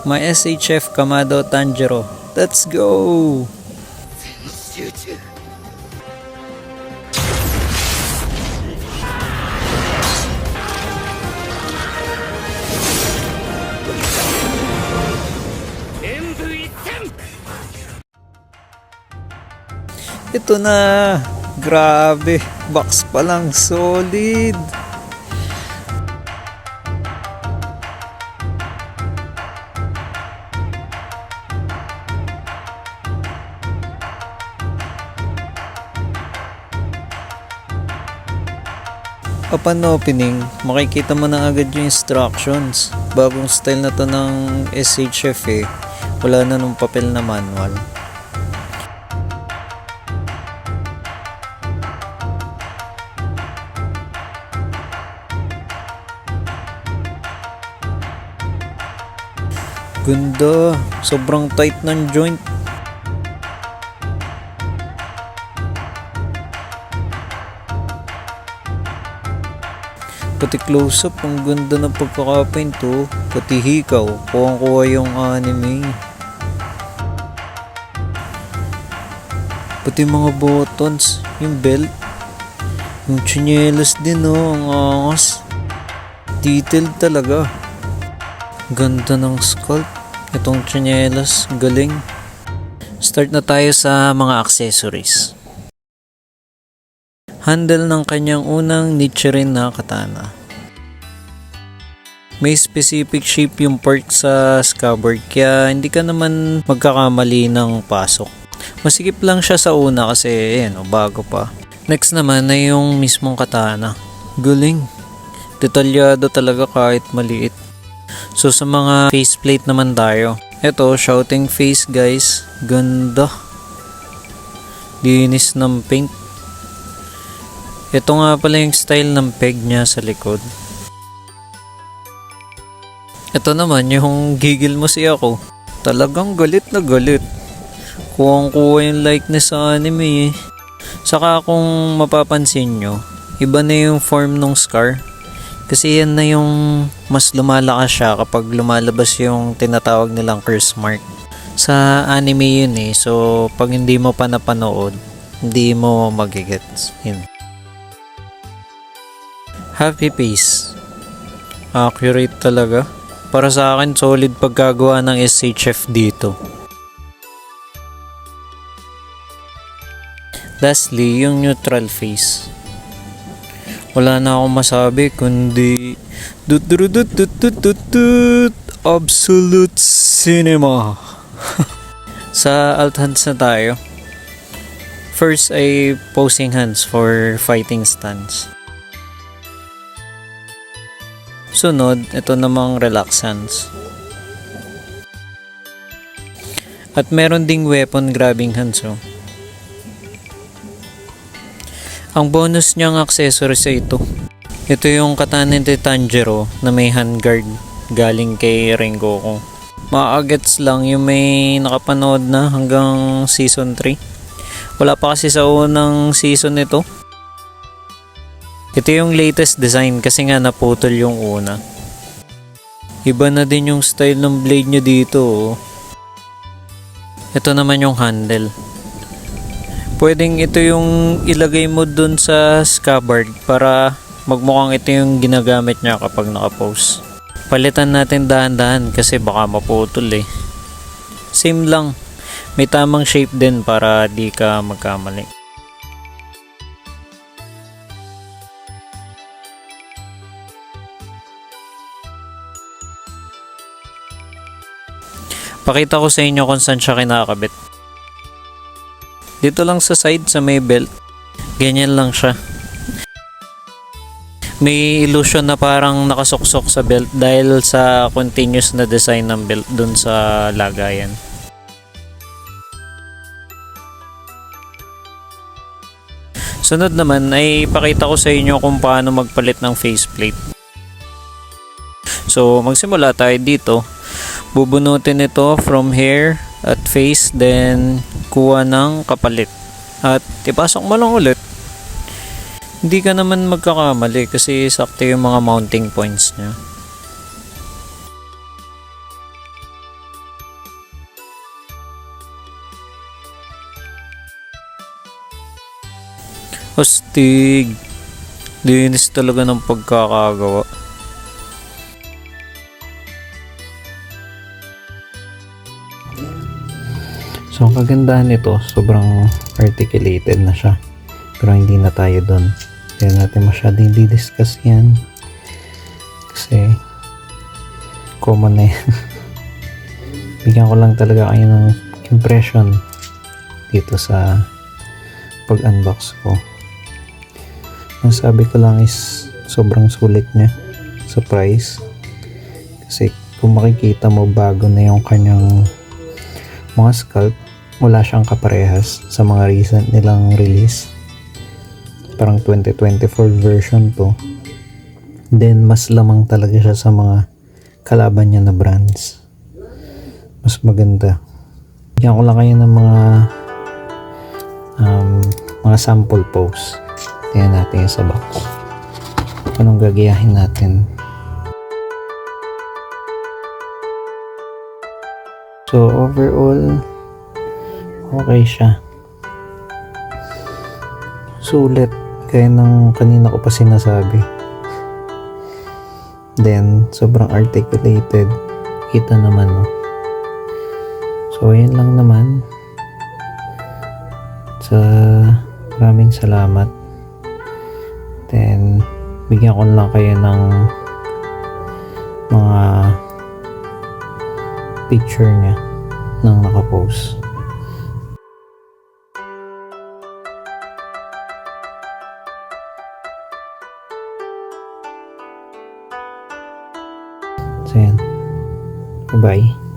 My SHF Kamado Tanjiro. Let's go! Ito na! Grabe! Box pa lang, solid! Upon opening, makikita mo na agad yung instructions. Bagong style na to ng SHF eh. Wala na nung papel na manual. Ganda, sobrang tight ng joint. Pati close up, ang ganda ng pagkakapaint to. Pati hikaw, kuha yung anime. Pati mga buttons, yung belt, yung tsinelas din oh, ang angas. Detailed talaga. Ganda ng sculpt. Itong tsinelas, galing. Start na tayo sa mga accessories. Handle ng kanyang unang Nichiren na katana. May specific shape yung part sa scabbard kaya hindi ka naman magkakamali ng pasok. Masikip lang siya sa una kasi bago pa. Next naman ay yung mismong katana. Galing. Detalyado talaga kahit maliit. So sa mga faceplate naman tayo. Ito, shouting face guys. Ganda. Linis ng paint. Ito nga pala yung style ng peg niya sa likod. Ito naman yung gigil mo si ako. Talagang galit na galit. Kuwang-kuwa yung likeness sa anime eh. Saka kung mapapansin nyo, iba na yung form ng scar. Kasi yan na yung mas lumalakas siya kapag lumalabas yung tinatawag nilang curse mark. Sa anime yun eh. So pag hindi mo pa napanood, hindi mo magigets. Yun. Happy face. Accurate talaga. Para sa akin, solid pagkagawa ng SHF dito. Lastly, yung neutral face. Wala na akong masabi kundi absolute cinema. Sa alt hands na tayo. First ay posing hands for fighting stance. Sunod, ito namang relax hands. At meron ding weapon grabbing hands. Ang bonus niyang accessories ay ito. Ito yung katana ni Tanjiro na may handguard galing kay Rengoku. Maagets lang yung may nakapanood na hanggang season 3. Wala pa kasi sa unang season nito. Ito yung latest design kasi nga naputol yung una. Iba na din yung style ng blade nyo dito. Ito naman yung handle. Pwedeng ito yung ilagay mo dun sa scabbard para magmukhang ito yung ginagamit niya kapag nakapose. Palitan natin dahan-dahan kasi baka maputol eh. Same lang. May tamang shape din para di ka magkamali. Pakita ko sa inyo kung saan siya kinakabit. Dito lang sa side sa may belt. Ganyan lang siya. May illusion na parang nakasuksok sa belt dahil sa continuous na design ng belt dun sa lagayan. Sunod naman ay pakita ko sa inyo kung paano magpalit ng faceplate. So magsimula tayo dito. Bubunutin ito from hair at face, then kuha ng kapalit at ipasok mo lang ulit. Hindi ka naman magkakamali kasi sakto yung mga mounting points niya. Astig. Dinis talaga ng pagkakagawa. So, ang kagandahan nito, sobrang articulated na siya. Pero hindi na tayo doon. Hindi natin masyadong di-discuss yan. Kasi, common na yan. Bigyan ko lang talaga kayo ng impression dito sa pag-unbox ko. Ang sabi ko lang is sobrang sulit niya sa price. Kasi kung makikita mo, bago na yung kanyang mga sculpt. Wala siyang kaparehas sa mga recent nilang release. Parang 2024 version to. Then mas lamang talaga siya sa mga kalaban niya na brands. Mas maganda. Bigyan ko lang kayo ng mga sample pose. Tingnan natin yung sa box. Anong gagayahin natin? So overall, okay siya. Sulit. Kaya ng kanina ko pa sinasabi. Then, sobrang articulated. Kita naman, no? So, yun lang naman. Maraming salamat. Then, bigyan ko lang kayo ng mga picture niya nang nakapost. So, yan. Bye-bye.